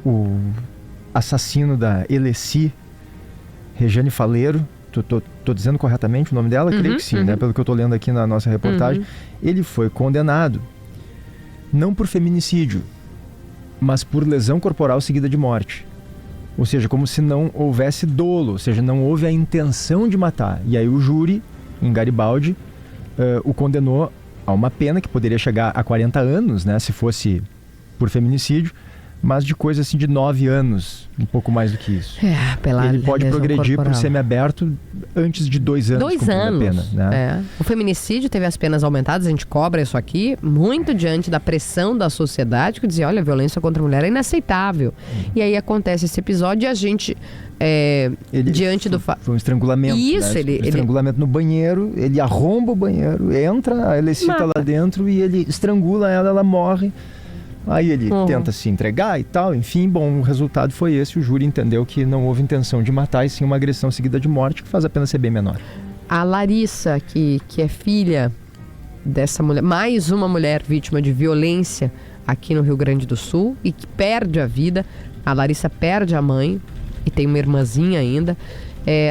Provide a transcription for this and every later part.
o assassino da Eleci, Rejane Faleiro, tô dizendo corretamente o nome dela? Creio que sim, né? Pelo que eu tô lendo aqui na nossa reportagem. Ele foi condenado não por feminicídio, mas por lesão corporal seguida de morte. Ou seja, como se não houvesse dolo, ou seja, não houve a intenção de matar. E aí o júri, em Garibaldi, o condenou a uma pena que poderia chegar a 40 anos, né, se fosse por feminicídio, mas de coisa assim de 9 anos, um pouco mais do que isso. Ele pode progredir para o semiaberto antes de 2 anos. 2 anos. A pena, né? O feminicídio teve as penas aumentadas, a gente cobra isso aqui, muito diante da pressão da sociedade, que dizia, olha, a violência contra a mulher é inaceitável. E aí acontece esse episódio e a gente, diante do... Foi um estrangulamento. Isso, né? Estrangulamento no banheiro, ele arromba o banheiro, entra, a Eleci tá lá dentro e ele estrangula ela morre. Aí ele tenta se entregar e tal, enfim, bom, o resultado foi esse. O júri entendeu que não houve intenção de matar, e sim uma agressão seguida de morte, que faz a pena ser bem menor. A Larissa, que é filha dessa mulher, mais uma mulher vítima de violência aqui no Rio Grande do Sul e que perde a vida. A Larissa perde a mãe e tem uma irmãzinha ainda.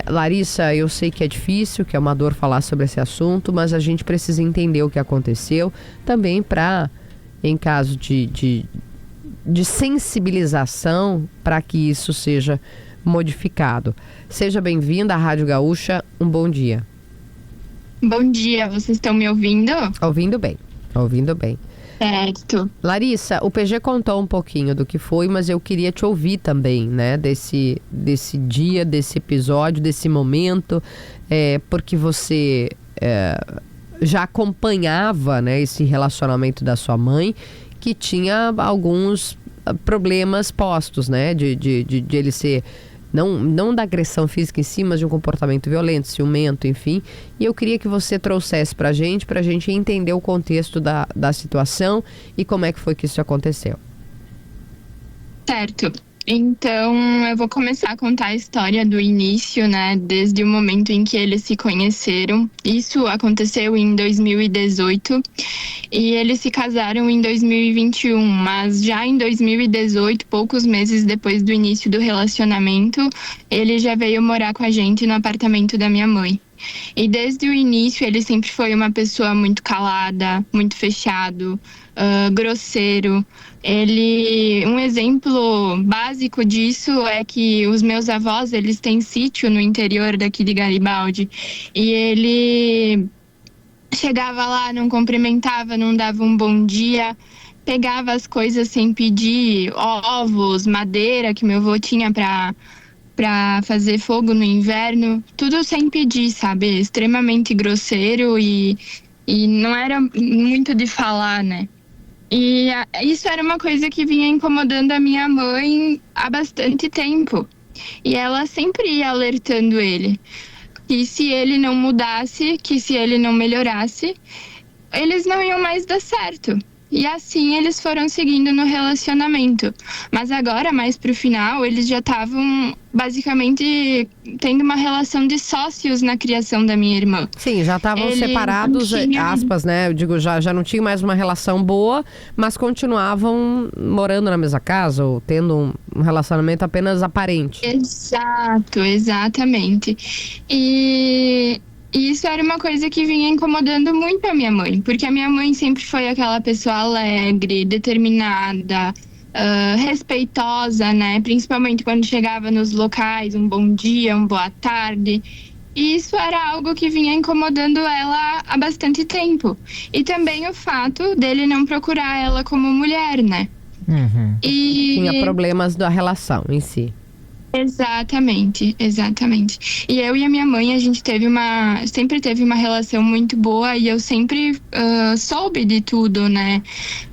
Larissa, eu sei que é difícil, que é uma dor falar sobre esse assunto, mas a gente precisa entender o que aconteceu também para... em caso de sensibilização para que isso seja modificado. Seja bem-vinda à Rádio Gaúcha, um bom dia. Bom dia, vocês estão me ouvindo? Ouvindo bem. Certo. Larissa, o PG contou um pouquinho do que foi, mas eu queria te ouvir também, né, desse dia, desse episódio, desse momento, porque você... já acompanhava, né, esse relacionamento da sua mãe, que tinha alguns problemas postos, né, de ele ser, não da agressão física em si, mas de um comportamento violento, ciumento, enfim. E eu queria que você trouxesse pra gente entender o contexto da situação e como é que foi que isso aconteceu. Certo. Então, eu vou começar a contar a história do início, né? Desde o momento em que eles se conheceram. Isso aconteceu em 2018 e eles se casaram em 2021. Mas já em 2018, poucos meses depois do início do relacionamento, ele já veio morar com a gente no apartamento da minha mãe. E desde o início ele sempre foi uma pessoa muito calada, muito fechado, grosseiro. Um exemplo básico disso é que os meus avós, eles têm sítio no interior daqui de Garibaldi. E ele chegava lá, não cumprimentava, não dava um bom dia, pegava as coisas sem pedir, ovos, madeira que meu avô tinha pra fazer fogo no inverno, tudo sem pedir, sabe? Extremamente grosseiro e não era muito de falar, né? E isso era uma coisa que vinha incomodando a minha mãe há bastante tempo. E ela sempre ia alertando ele que se ele não mudasse, que se ele não melhorasse, eles não iam mais dar certo. E assim eles foram seguindo no relacionamento. Mas agora, mais pro final, eles já estavam basicamente tendo uma relação de sócios na criação da minha irmã. Sim, já estavam separados, aspas, né? Eu digo, já não tinha mais uma relação boa, mas continuavam morando na mesma casa ou tendo um relacionamento apenas aparente. Exato, exatamente. E isso era uma coisa que vinha incomodando muito a minha mãe, porque a minha mãe sempre foi aquela pessoa alegre, determinada, respeitosa, né? Principalmente quando chegava nos locais, um bom dia, uma boa tarde. E isso era algo que vinha incomodando ela há bastante tempo. E também o fato dele não procurar ela como mulher, né? Tinha problemas da relação em si. Exatamente. E eu e a minha mãe, a gente sempre teve uma relação muito boa e eu sempre soube de tudo, né?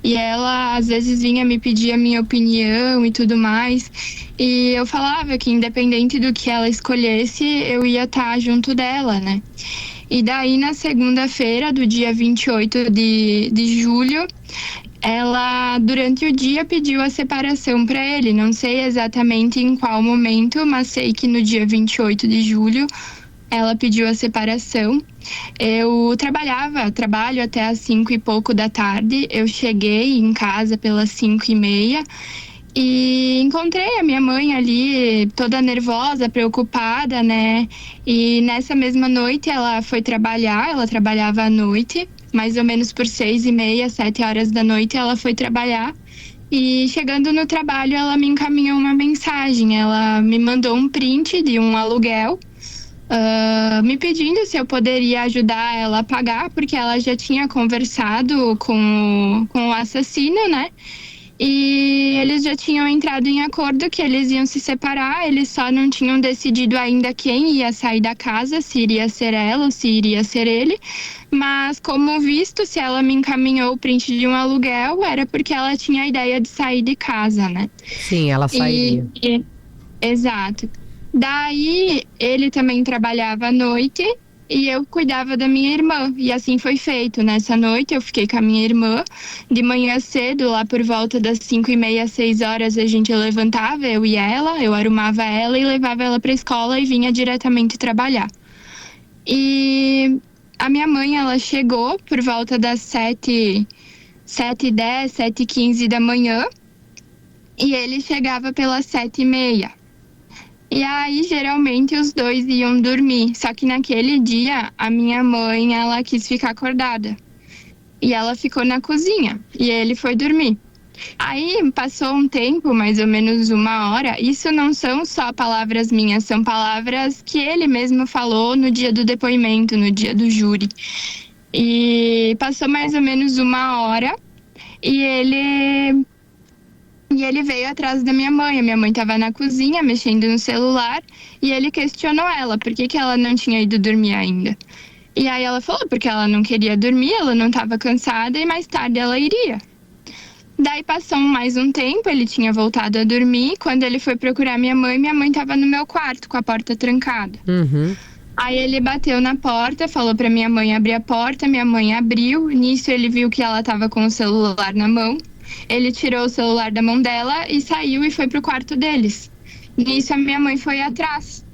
E ela, às vezes, vinha me pedir a minha opinião e tudo mais. E eu falava que, independente do que ela escolhesse, eu ia estar junto dela, né? E daí, na segunda-feira, do dia 28 de julho, ela, durante o dia, pediu a separação para ele. Não sei exatamente em qual momento, mas sei que no dia 28 de julho ela pediu a separação. Eu trabalho até às 5 e pouco da tarde. Eu cheguei em casa pelas 5:30 E encontrei a minha mãe ali, toda nervosa, preocupada, né? E nessa mesma noite ela foi trabalhar, ela trabalhava à noite, mais ou menos por 6h30, 7 horas da noite ela foi trabalhar. E chegando no trabalho, ela me encaminhou uma mensagem, ela me mandou um print de um aluguel, me pedindo se eu poderia ajudar ela a pagar, porque ela já tinha conversado com o assassino, né? E eles já tinham entrado em acordo que eles iam se separar, eles só não tinham decidido ainda quem ia sair da casa, se iria ser ela ou se iria ser ele. Mas, como visto, se ela me encaminhou o print de um aluguel, era porque ela tinha a ideia de sair de casa, né? Sim, ela sairia. Exato. Daí, ele também trabalhava à noite e eu cuidava da minha irmã. E assim foi feito. Nessa noite, eu fiquei com a minha irmã. De manhã cedo, lá por volta das 5h30, 6 horas, a gente levantava, eu e ela, eu arrumava ela e levava ela para a escola e vinha diretamente trabalhar. E a minha mãe, ela chegou por volta das 7h10, 7h15 da manhã. E ele chegava pelas 7h30. E aí, geralmente, os dois iam dormir. Só que naquele dia, a minha mãe, ela quis ficar acordada. E ela ficou na cozinha. E ele foi dormir. Aí, passou um tempo, mais ou menos 1 hora. Isso não são só palavras minhas, são palavras que ele mesmo falou no dia do depoimento, no dia do júri. E passou mais ou menos 1 hora. E ele veio atrás da minha mãe. A minha mãe estava na cozinha, mexendo no celular, e ele questionou ela por que ela não tinha ido dormir ainda. E aí ela falou porque ela não queria dormir, ela não estava cansada e mais tarde ela iria. Daí passou mais um tempo, ele tinha voltado a dormir. Quando ele foi procurar minha mãe estava no meu quarto com a porta trancada. Aí ele bateu na porta, falou pra minha mãe abrir a porta, minha mãe abriu. Nisso ele viu que ela estava com o celular na mão. Ele tirou o celular da mão dela e saiu e foi pro quarto deles. Nisso a minha mãe foi atrás.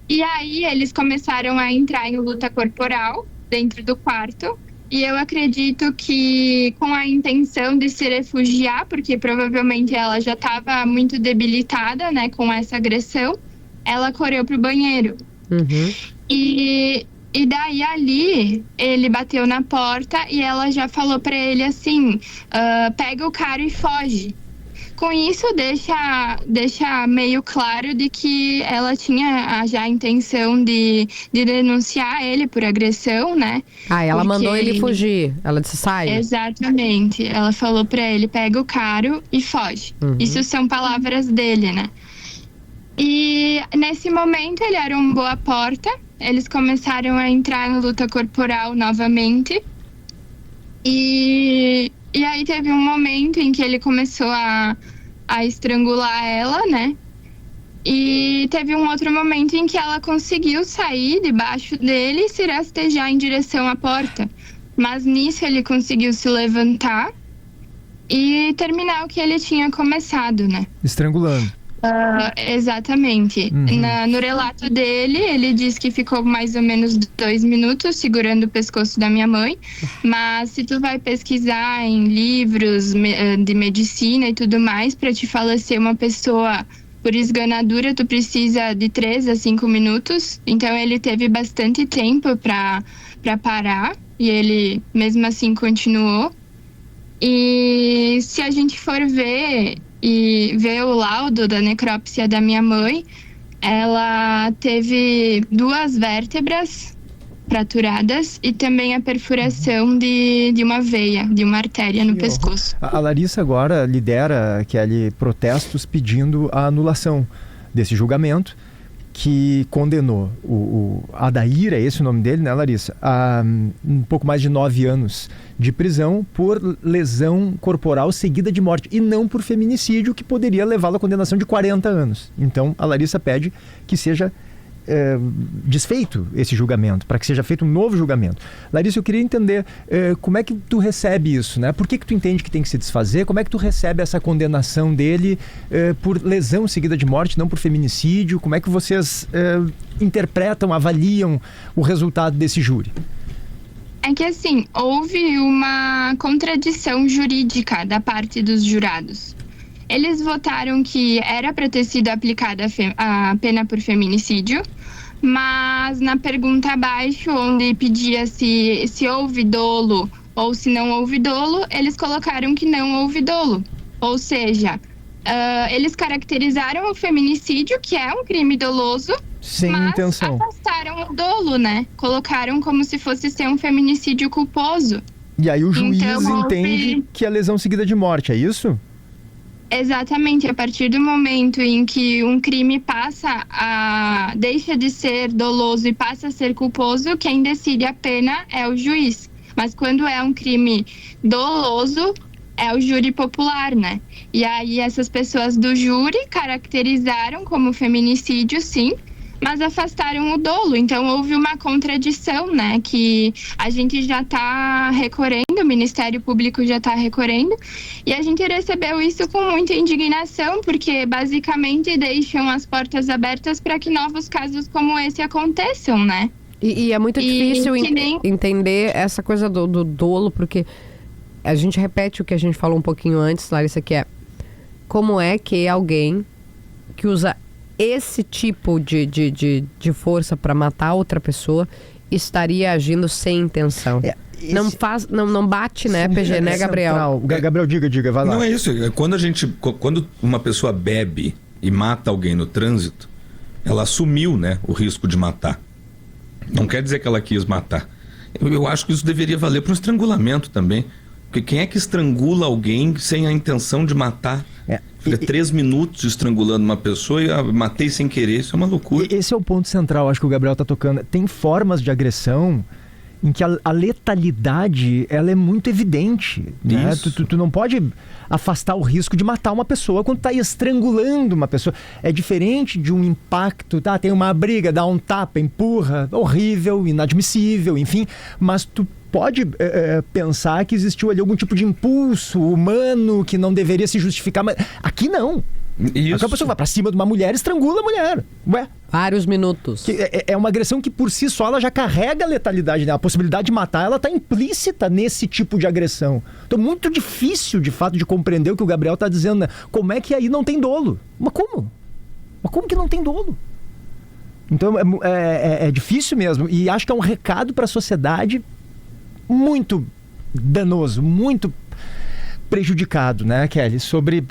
E aí eles começaram a entrar em luta corporal dentro do quarto. E eu acredito que com a intenção de se refugiar, porque provavelmente ela já estava muito debilitada, né, com essa agressão, ela correu pro banheiro. E daí ali, ele bateu na porta e ela já falou pra ele assim, pega o cara e foge. Com isso, deixa meio claro de que ela tinha já a intenção de denunciar ele por agressão, né? Ela mandou ele fugir. Ela disse, sai. Exatamente. Ela falou pra ele, pega o cara e foge. Isso são palavras dele, né? E nesse momento, ele arrombou a porta. Eles começaram a entrar em luta corporal novamente. E aí teve um momento em que ele começou a estrangular ela, né? E teve um outro momento em que ela conseguiu sair debaixo dele e se rastejar em direção à porta. Mas nisso ele conseguiu se levantar e terminar o que ele tinha começado, né? Estrangulando. Exatamente. No relato dele, ele diz que ficou mais ou menos 2 minutos segurando o pescoço da minha mãe. Mas se tu vai pesquisar em livros de medicina e tudo mais, para te falecer uma pessoa por esganadura, tu precisa de 3 a 5 minutos. Então ele teve bastante tempo para parar e ele mesmo assim continuou. E se a gente for ver o laudo da necrópsia da minha mãe, ela teve 2 vértebras fraturadas e também a perfuração de uma veia, de uma artéria no pescoço. A Larissa agora lidera, Kelly, protestos pedindo a anulação desse julgamento que condenou o Adair, é esse o nome dele, né, Larissa? A um pouco mais de 9 anos de prisão por lesão corporal seguida de morte e não por feminicídio, que poderia levá-lo à condenação de 40 anos. Então, a Larissa pede que seja desfeito esse julgamento, para que seja feito um novo julgamento. Larissa, eu queria entender como é que tu recebe isso, né? Por que tu entende que tem que se desfazer? Como é que tu recebe essa condenação dele por lesão seguida de morte, não por feminicídio? Como é que vocês interpretam, avaliam o resultado desse júri? É que assim, houve uma contradição jurídica da parte dos jurados. eles votaram que era para ter sido aplicada a pena por feminicídio, mas na pergunta abaixo, onde pedia se houve dolo ou se não houve dolo, eles colocaram que não houve dolo. Ou seja, eles caracterizaram o feminicídio, que é um crime doloso, sem mas intenção. afastaram o dolo, né? Colocaram como se fosse ser um feminicídio culposo. E aí o juiz Então, entende que é lesão seguida de morte, é isso? Exatamente, a partir do momento em que um crime deixa de ser doloso e passa a ser culposo, quem decide a pena é o juiz. Mas quando é um crime doloso, é o júri popular, né? E aí essas pessoas do júri caracterizaram como feminicídio, sim, mas afastaram o dolo. Então houve uma contradição, né? Que a gente já está recorrendo, o Ministério Público já está recorrendo, e a gente recebeu isso com muita indignação, porque basicamente deixam as portas abertas para que novos casos como esse aconteçam, né? E é muito difícil entender essa coisa do dolo, porque a gente repete o que a gente falou um pouquinho antes, Larissa, que é como é que alguém que usa esse tipo de força para matar outra pessoa estaria agindo sem intenção. Não bate, né, PG, né, Gabriel? Gabriel, diga, vai lá. Não é isso. Quando uma pessoa bebe e mata alguém no trânsito, ela assumiu, né, o risco de matar. Não quer dizer que ela quis matar. Eu acho que isso deveria valer para um estrangulamento também. Porque quem é que estrangula alguém sem a intenção de matar? Fica 3 minutos estrangulando uma pessoa e matei sem querer. Isso é uma loucura. Esse é o ponto central, acho que o Gabriel está tocando. Tem formas de agressão em que a letalidade ela é muito evidente, né? Tu não pode afastar o risco de matar uma pessoa quando está estrangulando uma pessoa. É diferente de um impacto, tá? Tem uma briga, dá um tapa, empurra, horrível, inadmissível, enfim, mas tu pode pensar que existiu ali algum tipo de impulso humano que não deveria se justificar, mas aqui não. Isso. Aqui a pessoa vai pra cima de uma mulher e estrangula a mulher. Ué? Vários minutos. É uma agressão que por si só ela já carrega a letalidade, né? A possibilidade de matar, ela tá implícita nesse tipo de agressão. Então é muito difícil, de fato, de compreender o que o Gabriel tá dizendo, né? Como é que aí não tem dolo? Mas como? Mas como que não tem dolo? Então é difícil mesmo. E acho que é um recado para a sociedade muito danoso, muito prejudicado, né, Kelly? Sobre...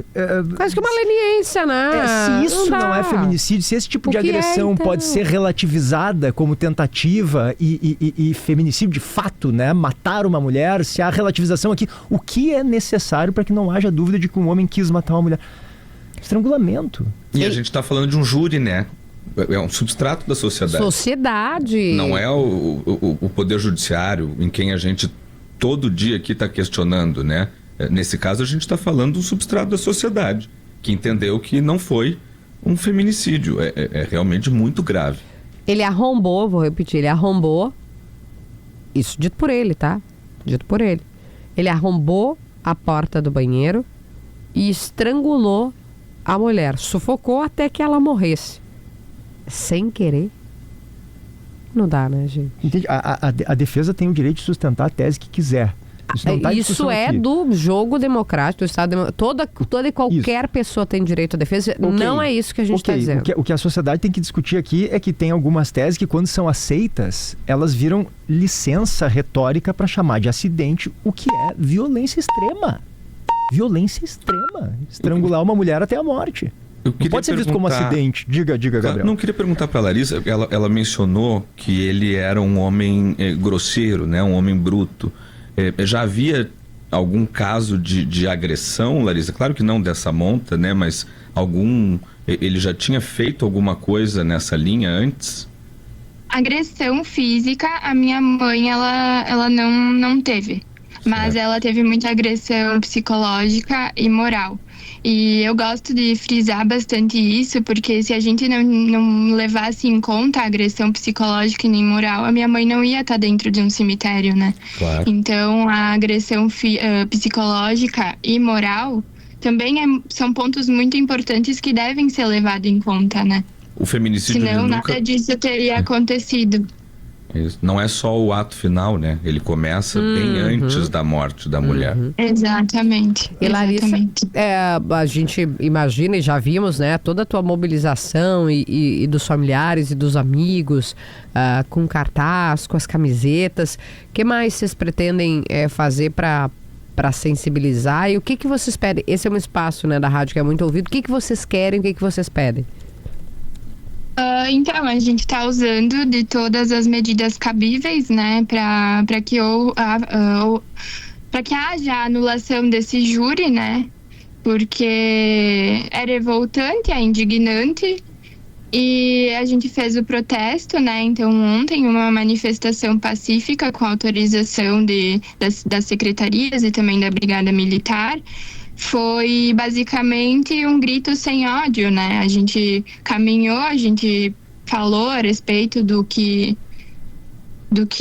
quase que uma leniência, né? Se isso não é feminicídio, se esse tipo de agressão então pode ser relativizada como tentativa e feminicídio de fato, né? Matar uma mulher, se há relativização aqui, o que é necessário para que não haja dúvida de que um homem quis matar uma mulher? Estrangulamento. E a gente está falando de um júri, né? É um substrato da sociedade. Não é o poder judiciário em quem a gente todo dia aqui está questionando, né? Nesse caso a gente está falando do substrato da sociedade, que entendeu que não foi um feminicídio. É realmente muito grave. Ele arrombou, vou repetir, ele arrombou, isso dito por ele, tá? Dito por ele. Ele arrombou a porta do banheiro e estrangulou a mulher, sufocou até que ela morresse. Sem querer. Não dá, né, gente? Entende? A defesa tem o direito de sustentar a tese que quiser. Isso é do jogo democrático do Estado. Toda e qualquer pessoa tem direito à defesa. Okay. Não é isso que a gente está dizendo. O que a sociedade tem que discutir aqui é que tem algumas teses que, quando são aceitas, elas viram licença retórica para chamar de acidente o que é violência extrema. Violência extrema. Estrangular uma mulher até a morte. Não pode ser visto como acidente. Diga, Gabriel. Não queria perguntar para a Larissa. Ela mencionou que ele era um homem grosseiro, né? Um homem bruto. Já havia algum caso de agressão, Larissa? Claro que não dessa monta, né? Mas ele já tinha feito alguma coisa nessa linha antes? Agressão física, a minha mãe, ela não teve. Mas ela teve muita agressão psicológica e moral. E eu gosto de frisar bastante isso, porque se a gente não levasse em conta a agressão psicológica e nem moral, a minha mãe não ia estar dentro de um cemitério, né? Claro. Então, a agressão psicológica e moral também são pontos muito importantes que devem ser levados em conta, né? O feminicídio... Senão nada disso teria acontecido. Não é só o ato final, né? Ele começa bem antes da morte da mulher. Exatamente. E Larissa, exatamente. a gente imagina e já vimos, né, toda a tua mobilização e dos familiares e dos amigos, com cartaz, com as camisetas. O que mais vocês pretendem fazer para sensibilizar? E o que vocês pedem? Esse é um espaço, né, da rádio que é muito ouvido. O que vocês querem, o que vocês pedem? Então, a gente está usando de todas as medidas cabíveis, né, para que haja a anulação desse júri, né, porque é revoltante, é indignante, e a gente fez o protesto, né, então ontem uma manifestação pacífica com autorização das secretarias e também da Brigada Militar. Foi basicamente um grito sem ódio, né? A gente caminhou, a gente falou a respeito do que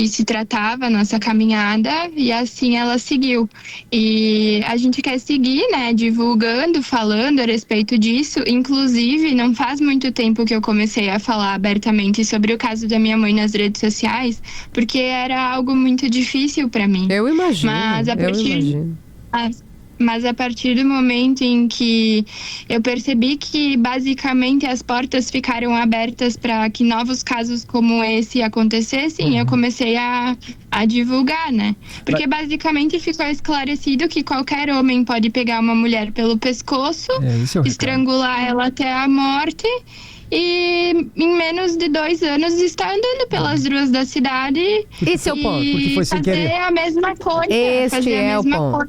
se tratava a nossa caminhada e assim ela seguiu. E a gente quer seguir, né? Divulgando, falando a respeito disso. Inclusive, não faz muito tempo que eu comecei a falar abertamente sobre o caso da minha mãe nas redes sociais, porque era algo muito difícil para mim. Eu imagino, Mas a partir do momento em que eu percebi que basicamente as portas ficaram abertas para que novos casos como esse acontecessem, eu comecei a divulgar, né? Porque basicamente ficou esclarecido que qualquer homem pode pegar uma mulher pelo pescoço, estrangular ela até a morte e em menos de 2 anos está andando pelas ruas da cidade. Esse é o ponto, porque foi sem querer. Fazer a mesma coisa. Este é o ponto.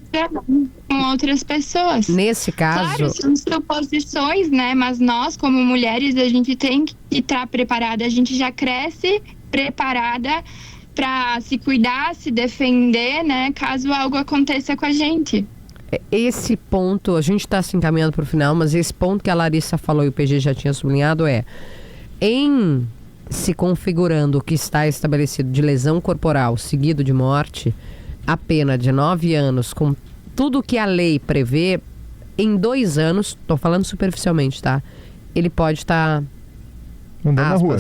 Com outras pessoas. Nesse caso... Claro, são suposições, né? Mas nós, como mulheres, a gente tem que estar preparada. A gente já cresce preparada para se cuidar, se defender, né? Caso algo aconteça com a gente. Esse ponto, a gente está se encaminhando para o final, mas esse ponto que a Larissa falou e o PG já tinha sublinhado em se configurando o que está estabelecido de lesão corporal seguido de morte, a pena de 9 anos, com tudo que a lei prevê, em 2 anos, estou falando superficialmente, tá? Ele pode estar... andando na rua.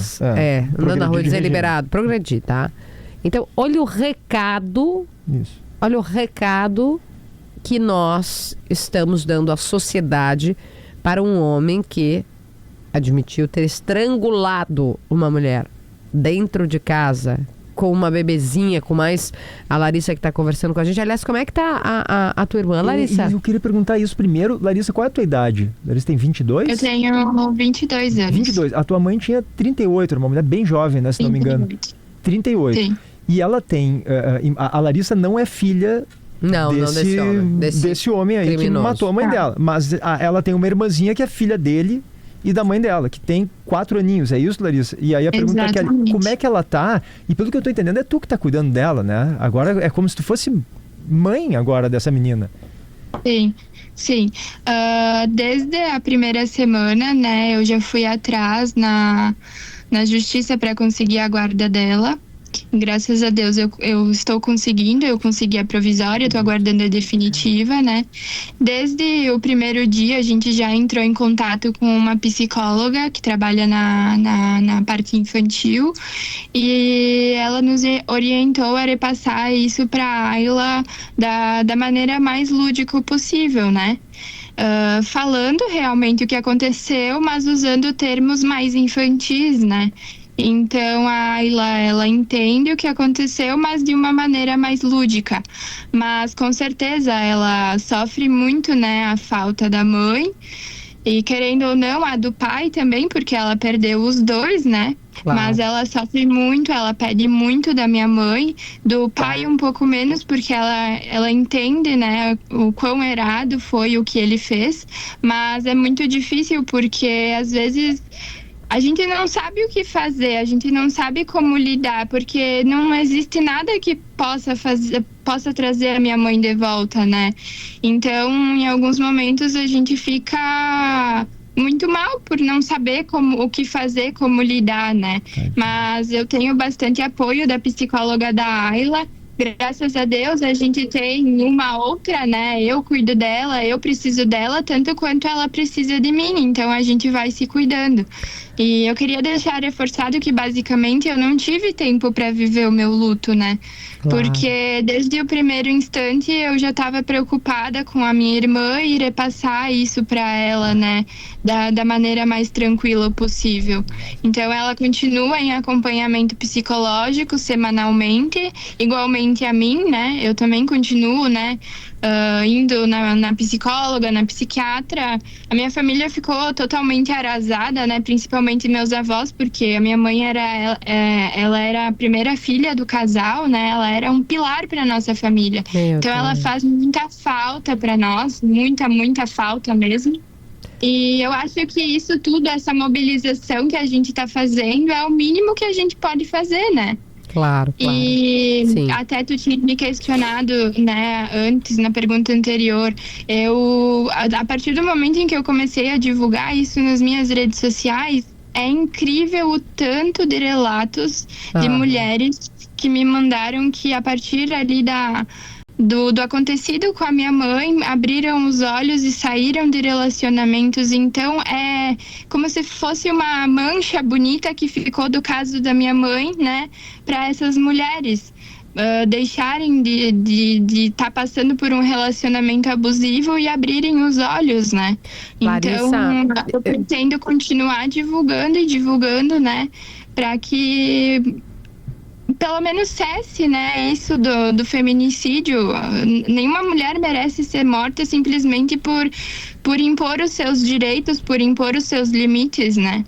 Andando na rua, dizer liberado, progredir, tá? Então, olha o recado... Isso. Olha o recado que nós estamos dando à sociedade para um homem que admitiu ter estrangulado uma mulher dentro de casa com uma bebezinha, com mais a Larissa que está conversando com a gente. Aliás, como é que tá a tua irmã, Larissa? Eu queria perguntar isso primeiro. Larissa, qual é a tua idade? Larissa tem 22? Eu tenho 22 anos. 22. A tua mãe tinha 38, era uma mulher bem jovem, né, se não me engano. 38. Sim. E ela tem... a Larissa não é filha... Não desse homem. Desse homem aí criminoso, que matou a mãe dela. Mas ela tem uma irmãzinha que é filha dele e da mãe dela, que tem 4 aninhos. É isso, Larissa? E aí a pergunta é como é que ela tá? E pelo que eu tô entendendo, é tu que tá cuidando dela, né? Agora é como se tu fosse mãe agora dessa menina. Sim. Desde a primeira semana, né, eu já fui atrás na justiça para conseguir a guarda dela. Graças a Deus eu estou conseguindo, eu consegui a provisória, estou aguardando a definitiva, né? Desde o primeiro dia a gente já entrou em contato com uma psicóloga que trabalha na parte infantil e ela nos orientou a repassar isso para a Ayla da maneira mais lúdica possível, né? Falando realmente o que aconteceu, mas usando termos mais infantis, né? Então a Ayla, ela entende o que aconteceu, mas de uma maneira mais lúdica. Mas com certeza ela sofre muito, né, a falta da mãe. E querendo ou não, a do pai também, porque ela perdeu os 2, né? Claro. Mas ela sofre muito, ela pede muito da minha mãe, do pai um pouco menos, porque ela entende, né, o quão errado foi o que ele fez. Mas é muito difícil, porque às vezes... a gente não sabe o que fazer, a gente não sabe como lidar, porque não existe nada que possa trazer a minha mãe de volta, né? Então, em alguns momentos, a gente fica muito mal por não saber o que fazer, como lidar, né? Mas eu tenho bastante apoio da psicóloga da Ayla. Graças a Deus, a gente tem uma outra, né? Eu cuido dela, eu preciso dela, tanto quanto ela precisa de mim. Então, a gente vai se cuidando. E eu queria deixar reforçado que, basicamente, eu não tive tempo para viver o meu luto, né? Claro. Porque desde o primeiro instante eu já estava preocupada com a minha irmã e repassar isso para ela, né? Da maneira mais tranquila possível. Então, ela continua em acompanhamento psicológico semanalmente, igualmente a mim, né? Eu também continuo, né? Indo na psicóloga, na psiquiatra. A minha família ficou totalmente arrasada, né? Principalmente meus avós, porque a minha mãe ela era a primeira filha do casal, né? Ela era um pilar para nossa família. Então ela faz muita falta para nós, muita falta mesmo. E eu acho que isso tudo, essa mobilização que a gente está fazendo, é o mínimo que a gente pode fazer, né? Claro. E Sim. até tu tinha me questionado, né, antes, na pergunta anterior, a partir do momento em que eu comecei a divulgar isso nas minhas redes sociais, é incrível o tanto de relatos de mulheres que me mandaram que a partir ali do acontecido com a minha mãe, abriram os olhos e saíram de relacionamentos. Então é como se fosse uma mancha bonita que ficou do caso da minha mãe, né, para essas mulheres deixarem de estar passando por um relacionamento abusivo e abrirem os olhos, né? Larissa, então eu pretendo continuar divulgando, né, para que pelo menos cesse, né, isso do feminicídio. Nenhuma mulher merece ser morta simplesmente por impor os seus direitos, por impor os seus limites, né?